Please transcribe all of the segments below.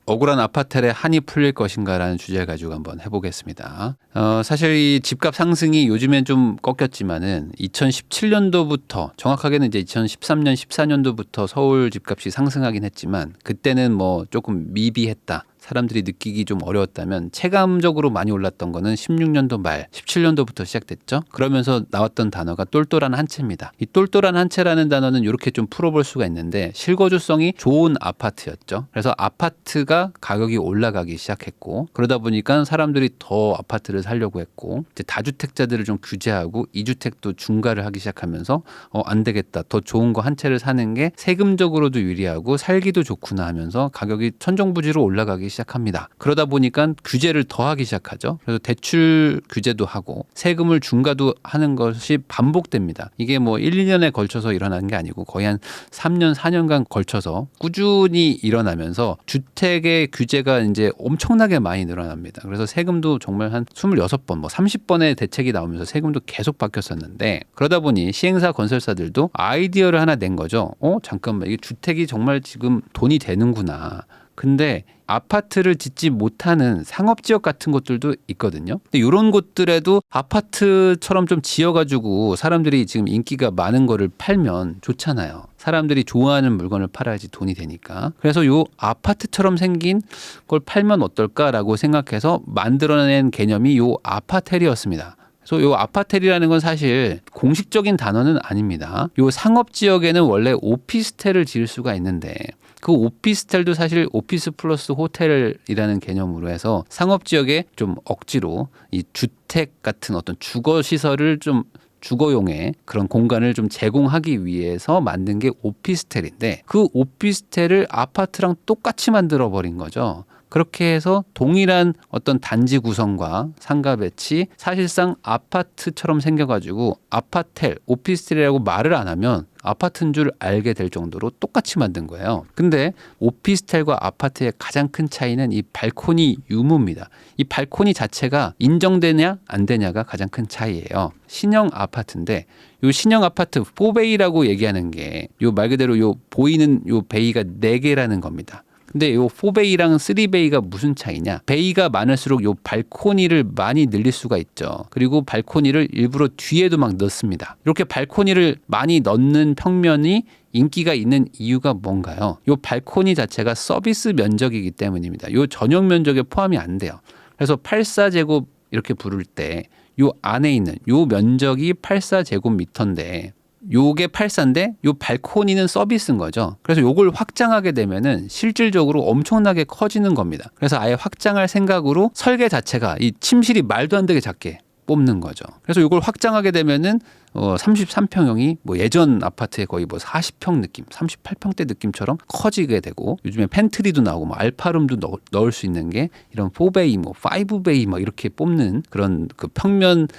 억울한 아파텔에 한이 풀릴 것인가라는 주제를 가지고 한번 해보겠습니다. 사실 이 집값 상승이 요즘엔 좀 꺾였지만은 2017년도부터 정확하게는 이제 2013년, 14년도부터 서울 집값이 상승하긴 했지만 그때는 뭐 조금 미비했다. 사람들이 느끼기 좀 어려웠다면 체감적으로 많이 올랐던 거는 16년도 말, 17년도부터 시작됐죠. 그러면서 나왔던 단어가 똘똘한 한 채입니다. 이 똘똘한 한 채라는 단어는 이렇게 좀 풀어볼 수가 있는데 실거주성이 좋은 아파트였죠. 그래서 아파트가 가격이 올라가기 시작했고 그러다 보니까 사람들이 더 아파트를 사려고 했고 이제 다주택자들을 좀 규제하고 2주택도 중과를 하기 시작하면서 안 되겠다. 더 좋은 거 한 채를 사는 게 세금적으로도 유리하고 살기도 좋구나 하면서 가격이 천정부지로 올라가기 시작합니다. 그러다 보니까 규제를 더하기 시작하죠. 그래서 대출 규제도 하고 세금을 중과도 하는 것이 반복됩니다. 이게 뭐 1, 2년에 걸쳐서 일어나는 게 아니고 거의 한 3년, 4년간 걸쳐서 꾸준히 일어나면서 주택의 규제가 이제 엄청나게 많이 늘어납니다. 그래서 세금도 정말 한 26번, 뭐 30번의 대책이 나오면서 세금도 계속 바뀌었었는데 그러다 보니 시행사 건설사들도 아이디어를 하나 낸 거죠. 잠깐만 이게 주택이 정말 지금 돈이 되는구나. 근데 아파트를 짓지 못하는 상업지역 같은 곳들도 있거든요. 근데 이런 곳들에도 아파트처럼 좀 지어가지고 사람들이 지금 인기가 많은 거를 팔면 좋잖아요. 사람들이 좋아하는 물건을 팔아야지 돈이 되니까. 그래서 요 아파트처럼 생긴 걸 팔면 어떨까라고 생각해서 만들어낸 개념이 요 아파텔이었습니다. 그래서 요 아파텔이라는 건 사실 공식적인 단어는 아닙니다. 요 상업지역에는 원래 오피스텔을 지을 수가 있는데 그 오피스텔도 사실 오피스 플러스 호텔이라는 개념으로 해서 상업지역에 좀 억지로 이 주택 같은 어떤 주거시설을 좀 주거용의 그런 공간을 좀 제공하기 위해서 만든 게 오피스텔인데 그 오피스텔을 아파트랑 똑같이 만들어 버린 거죠. 그렇게 해서 동일한 어떤 단지 구성과 상가 배치 사실상 아파트처럼 생겨가지고 아파텔, 오피스텔이라고 말을 안 하면 아파트인 줄 알게 될 정도로 똑같이 만든 거예요. 근데 오피스텔과 아파트의 가장 큰 차이는 이 발코니 유무입니다. 이 발코니 자체가 인정되냐 안 되냐가 가장 큰 차이예요. 신형 아파트인데 요 신형 아파트 4베이라고 얘기하는 게 요 말 그대로 요 보이는 요 베이가 4개라는 겁니다. 근데 요 4베이랑 3베이가 무슨 차이냐? 베이가 많을수록 요 발코니를 많이 늘릴 수가 있죠. 그리고 발코니를 일부러 뒤에도 막 넣습니다. 이렇게 발코니를 많이 넣는 평면이 인기가 있는 이유가 뭔가요? 요 발코니 자체가 서비스 면적이기 때문입니다. 요 전용 면적에 포함이 안 돼요. 그래서 84제곱 이렇게 부를 때 요 안에 있는 요 면적이 84제곱미터인데 요게 84인데 요 발코니는 서비스인 거죠. 그래서 요걸 확장하게 되면은 실질적으로 엄청나게 커지는 겁니다. 그래서 아예 확장할 생각으로 설계 자체가 이 침실이 말도 안 되게 작게 뽑는 거죠. 그래서 이걸 확장하게 되면은 33평형이 뭐 예전 아파트의 거의 뭐 40평 느낌, 38평대 느낌처럼 커지게 되고 요즘에 팬트리도 나오고 뭐 알파룸도 넣을 수 있는 게 이런 4베이, 뭐 5베이 막 이렇게 뽑는 그런 그 평면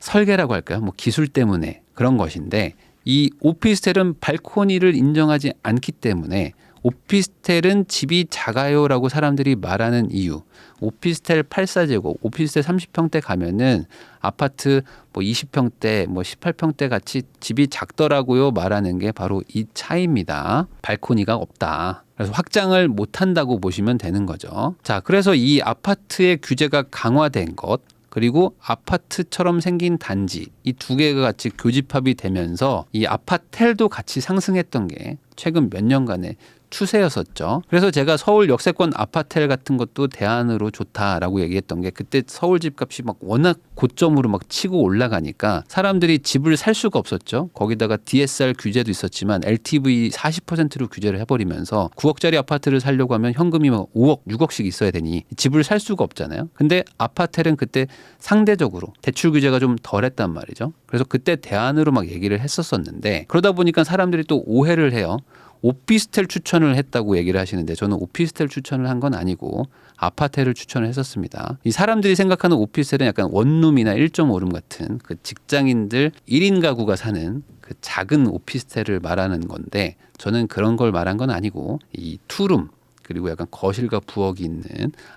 설계라고 할까요? 뭐 기술 때문에 그런 것인데 이 오피스텔은 발코니를 인정하지 않기 때문에 오피스텔은 집이 작아요라고 사람들이 말하는 이유. 오피스텔 84제곱, 오피스텔 30평대 가면은 아파트 뭐 20평대, 뭐 18평대 같이 집이 작더라고요 말하는 게 바로 이 차이입니다. 발코니가 없다. 그래서 확장을 못 한다고 보시면 되는 거죠. 자, 그래서 이 아파트의 규제가 강화된 것, 그리고 아파트처럼 생긴 단지 이 두 개가 같이 교집합이 되면서 이 아파텔도 같이 상승했던 게 최근 몇 년간의 추세였었죠. 그래서 제가 서울 역세권 아파텔 같은 것도 대안으로 좋다라고 얘기했던 게 그때 서울 집값이 막 워낙 고점으로 막 치고 올라가니까 사람들이 집을 살 수가 없었죠. 거기다가 DSR 규제도 있었지만 LTV 40%로 규제를 해버리면서 9억짜리 아파트를 살려고 하면 현금이 막 5억, 6억씩 있어야 되니 집을 살 수가 없잖아요. 근데 아파텔은 그때 상대적으로 대출 규제가 좀 덜했단 말이죠. 그래서 그때 대안으로 막 얘기를 했었었는데 그러다 보니까 사람들이 또 오해를 해요. 오피스텔 추천을 했다고 얘기를 하시는데 저는 오피스텔 추천을 한 건 아니고 아파트를 추천을 했었습니다. 이 사람들이 생각하는 오피스텔은 약간 원룸이나 1.5룸 같은 그 직장인들 1인 가구가 사는 그 작은 오피스텔을 말하는 건데 저는 그런 걸 말한 건 아니고 이 투룸 그리고 약간 거실과 부엌이 있는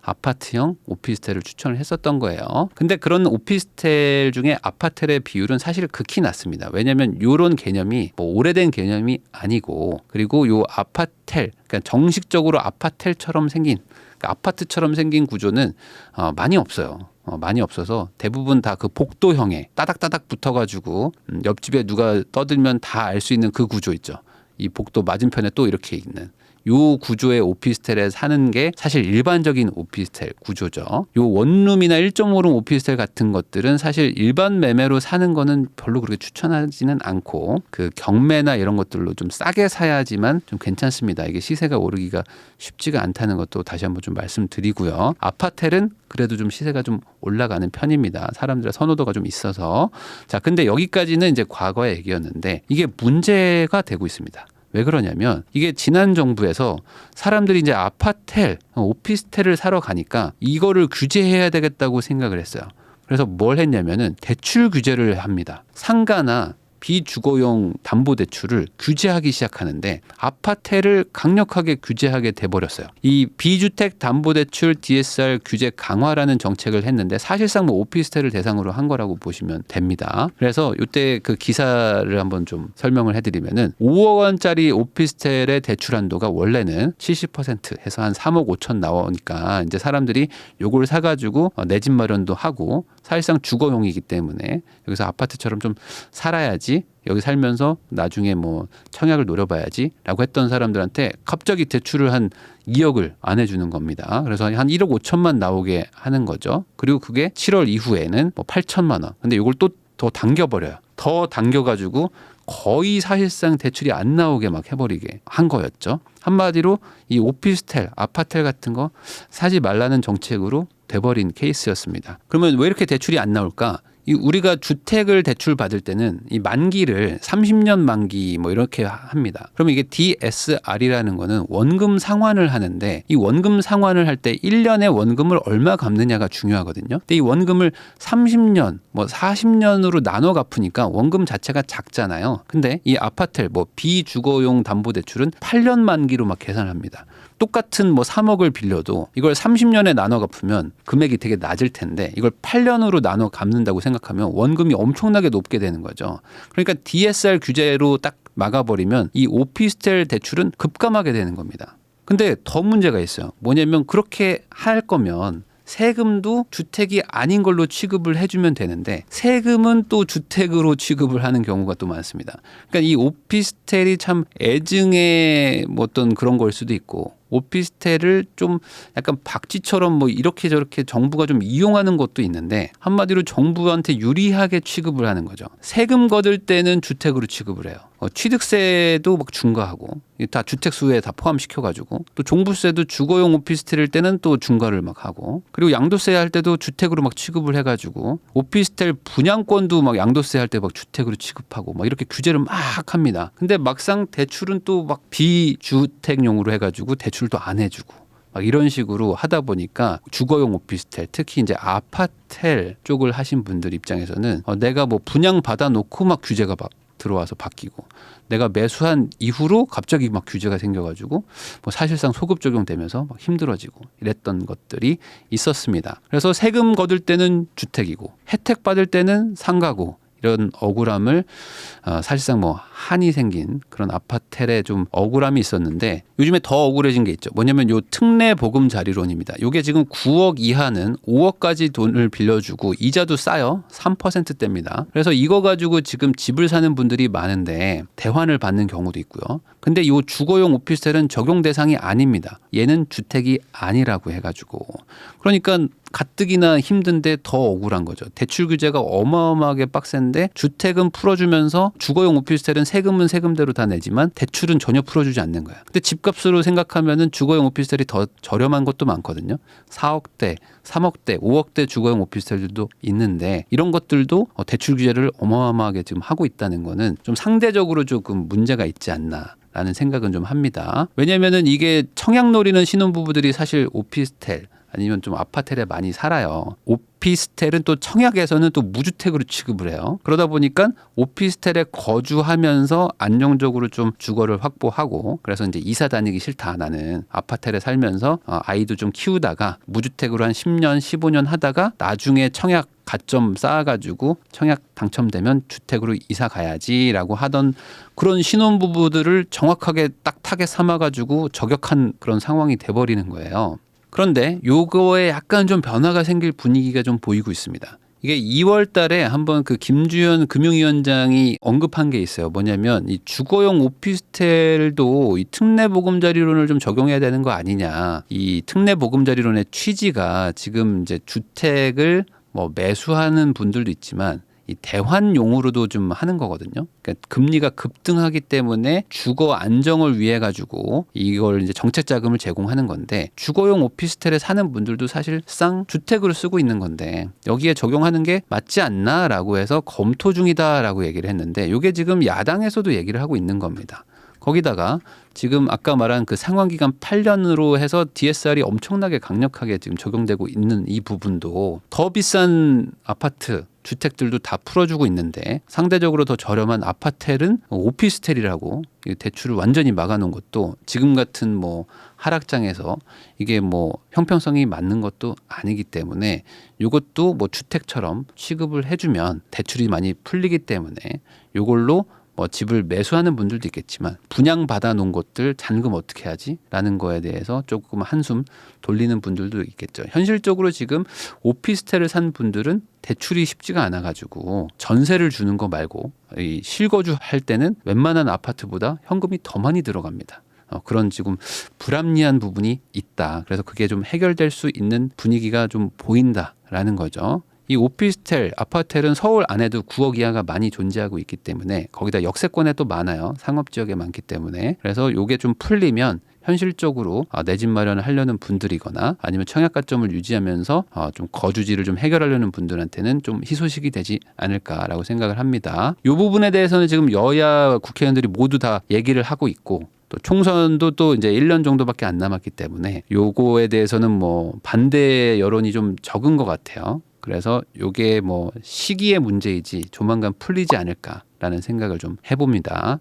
아파트형 오피스텔을 추천을 했었던 거예요. 근데 그런 오피스텔 중에 아파텔의 비율은 사실 극히 낮습니다. 왜냐하면 이런 개념이 뭐 오래된 개념이 아니고, 그리고 요 아파텔, 그러니까 정식적으로 아파텔처럼 생긴, 그러니까 아파트처럼 생긴 구조는 많이 없어요. 많이 없어서 대부분 다 그 복도형에 따닥따닥 붙어가지고 옆집에 누가 떠들면 다 알 수 있는 그 구조 있죠. 이 복도 맞은편에 또 이렇게 있는 요 구조의 오피스텔에 사는 게 사실 일반적인 오피스텔 구조죠. 요 원룸이나 1.5룸 오피스텔 같은 것들은 사실 일반 매매로 사는 거는 별로 그렇게 추천하지는 않고, 그 경매나 이런 것들로 좀 싸게 사야지만 좀 괜찮습니다. 이게 시세가 오르기가 쉽지가 않다는 것도 다시 한번 좀 말씀드리고요. 아파텔은 그래도 좀 시세가 좀 올라가는 편입니다. 사람들의 선호도가 좀 있어서. 자, 근데 여기까지는 이제 과거의 얘기였는데 이게 문제가 되고 있습니다. 왜 그러냐면 이게 지난 정부에서 사람들이 이제 아파텔, 오피스텔을 사러 가니까 이거를 규제해야 되겠다고 생각을 했어요. 그래서 뭘 했냐면은 대출 규제를 합니다. 상가나 비주거용 담보대출을 규제하기 시작하는데 아파텔을 강력하게 규제하게 돼버렸어요. 이 비주택 담보대출 DSR 규제 강화라는 정책을 했는데 사실상 뭐 오피스텔을 대상으로 한 거라고 보시면 됩니다. 그래서 이때 그 기사를 한번 좀 설명을 해드리면은 5억 원짜리 오피스텔의 대출 한도가 원래는 70% 해서 한 3억 5천 나오니까 이제 사람들이 요걸 사가지고 내 집 마련도 하고 사실상 주거용이기 때문에 여기서 아파트처럼 좀 살아야지, 여기 살면서 나중에 뭐 청약을 노려봐야지 라고 했던 사람들한테 갑자기 대출을 한 2억을 안 해주는 겁니다. 그래서 한 1억 5천만 나오게 하는 거죠. 그리고 그게 7월 이후에는 뭐 8천만 원. 근데 이걸 또 더 당겨버려요. 더 당겨가지고 거의 사실상 대출이 안 나오게 막 해버리게 한 거였죠. 한마디로 이 오피스텔, 아파텔 같은 거 사지 말라는 정책으로 돼버린 케이스였습니다. 그러면 왜 이렇게 대출이 안 나올까? 우리가 주택을 대출 받을 때는 이 만기를 30년 만기 뭐 이렇게 합니다. 그러면 이게 DSR이라는 거는 원금 상환을 하는데, 이 원금 상환을 할 때 1년에 원금을 얼마 갚느냐가 중요하거든요. 근데 이 원금을 30년, 뭐 40년으로 나눠 갚으니까 원금 자체가 작잖아요. 근데 이 아파텔, 뭐 비주거용 담보대출은 8년 만기로 막 계산합니다. 똑같은 뭐 3억을 빌려도 이걸 30년에 나눠 갚으면 금액이 되게 낮을 텐데 이걸 8년으로 나눠 갚는다고 생각하면 원금이 엄청나게 높게 되는 거죠. 그러니까 DSR 규제로 딱 막아버리면 이 오피스텔 대출은 급감하게 되는 겁니다. 근데 더 문제가 있어요. 뭐냐면 그렇게 할 거면 세금도 주택이 아닌 걸로 취급을 해주면 되는데 세금은 또 주택으로 취급을 하는 경우가 또 많습니다. 그러니까 이 오피스텔이 참 애증의 뭐 어떤 그런 걸 수도 있고, 오피스텔을 좀 약간 박쥐처럼 뭐 이렇게 저렇게 정부가 좀 이용하는 것도 있는데, 한마디로 정부한테 유리하게 취급을 하는 거죠. 세금 거둘 때는 주택으로 취급을 해요. 취득세도 막 중과하고 다 주택수에 다 포함시켜가지고, 또 종부세도 주거용 오피스텔일 때는 또 중과를 막 하고, 그리고 양도세 할 때도 주택으로 막 취급을 해가지고 오피스텔 분양권도 막 양도세 할 때 막 주택으로 취급하고 막 이렇게 규제를 막 합니다. 근데 막상 대출은 또 막 비주택용으로 해가지고 대출도 안 해주고 막 이런 식으로 하다 보니까 주거용 오피스텔, 특히 이제 아파텔 쪽을 하신 분들 입장에서는 내가 뭐 분양 받아 놓고 막 규제가 막 들어와서 바뀌고, 내가 매수한 이후로 갑자기 막 규제가 생겨가지고 뭐 사실상 소급 적용되면서 막 힘들어지고 이랬던 것들이 있었습니다. 그래서 세금 거둘 때는 주택이고 혜택 받을 때는 상가고, 이런 억울함을 사실상 뭐 한이 생긴 그런 아파텔에 좀 억울함이 있었는데, 요즘에 더 억울해진 게 있죠. 뭐냐면 요 특례 보금 자리론입니다. 요게 지금 9억 이하는 5억까지 돈을 빌려주고 이자도 싸요. 3%대입니다. 그래서 이거 가지고 지금 집을 사는 분들이 많은데 대환을 받는 경우도 있고요. 근데 요 주거용 오피스텔은 적용 대상이 아닙니다. 얘는 주택이 아니라고 해가지고, 그러니까 가뜩이나 힘든데 더 억울한 거죠. 대출 규제가 어마어마하게 빡센데 주택은 풀어주면서 주거용 오피스텔은 세금은 세금대로 다 내지만 대출은 전혀 풀어주지 않는 거야. 근데 집값으로 생각하면은 주거용 오피스텔이 더 저렴한 것도 많거든요. 4억대, 3억대, 5억대 주거용 오피스텔들도 있는데 이런 것들도 대출 규제를 어마어마하게 지금 하고 있다는 거는 좀 상대적으로 조금 문제가 있지 않나 라는 생각은 좀 합니다. 왜냐면은 이게 청약 노리는 신혼부부들이 사실 오피스텔 아니면 좀 아파텔에 많이 살아요. 오피스텔은 또 청약에서는 또 무주택으로 취급을 해요. 그러다 보니까 오피스텔에 거주하면서 안정적으로 좀 주거를 확보하고 그래서 이제 이사 다니기 싫다 나는 아파트에 살면서 아이도 좀 키우다가 무주택으로 한 10년 15년 하다가 나중에 청약 가점 쌓아가지고 청약 당첨되면 주택으로 이사 가야지라고 하던 그런 신혼부부들을 정확하게 딱 타겟 삼아가지고 저격한 그런 상황이 돼버리는 거예요. 그런데 요거에 약간 좀 변화가 생길 분위기가 좀 보이고 있습니다. 이게 2월 달에 한번 그 김주현 금융위원장이 언급한 게 있어요. 뭐냐면 이 주거용 오피스텔도 이 특례보금자리론을 좀 적용해야 되는 거 아니냐. 이 특례보금자리론의 취지가 지금 이제 주택을 뭐 매수하는 분들도 있지만 이 대환용으로도 좀 하는 거거든요. 그러니까 금리가 급등하기 때문에 주거 안정을 위해 가지고 이걸 이제 정책 자금을 제공하는 건데 주거용 오피스텔에 사는 분들도 사실상 주택으로 쓰고 있는 건데 여기에 적용하는 게 맞지 않나라고 해서 검토 중이다라고 얘기를 했는데 이게 지금 야당에서도 얘기를 하고 있는 겁니다. 거기다가 지금 아까 말한 그 상환기간 8년으로 해서 DSR이 엄청나게 강력하게 지금 적용되고 있는 이 부분도 더 비싼 아파트 주택들도 다 풀어주고 있는데 상대적으로 더 저렴한 아파텔은 오피스텔이라고 대출을 완전히 막아놓은 것도 지금 같은 뭐 하락장에서 이게 뭐 형평성이 맞는 것도 아니기 때문에 이것도 뭐 주택처럼 취급을 해주면 대출이 많이 풀리기 때문에 이걸로 뭐 집을 매수하는 분들도 있겠지만 분양받아 놓은 것들 잔금 어떻게 하지? 라는 거에 대해서 조금 한숨 돌리는 분들도 있겠죠. 현실적으로 지금 오피스텔을 산 분들은 대출이 쉽지가 않아 가지고 전세를 주는 거 말고 이 실거주 할 때는 웬만한 아파트보다 현금이 더 많이 들어갑니다. 그런 지금 불합리한 부분이 있다. 그래서 그게 좀 해결될 수 있는 분위기가 좀 보인다라는 거죠. 이 오피스텔, 아파텔은 서울 안에도 9억 이하가 많이 존재하고 있기 때문에 거기다 역세권에 또 많아요. 상업지역에 많기 때문에. 그래서 이게 좀 풀리면 현실적으로 내 집 마련을 하려는 분들이거나 아니면 청약가점을 유지하면서 좀 거주지를 좀 해결하려는 분들한테는 좀 희소식이 되지 않을까라고 생각을 합니다. 이 부분에 대해서는 지금 여야 국회의원들이 모두 다 얘기를 하고 있고 또 총선도 또 이제 1년 정도밖에 안 남았기 때문에 요거에 대해서는 뭐 반대 여론이 좀 적은 것 같아요. 그래서 요게 뭐 시기의 문제이지 조만간 풀리지 않을까라는 생각을 좀 해봅니다.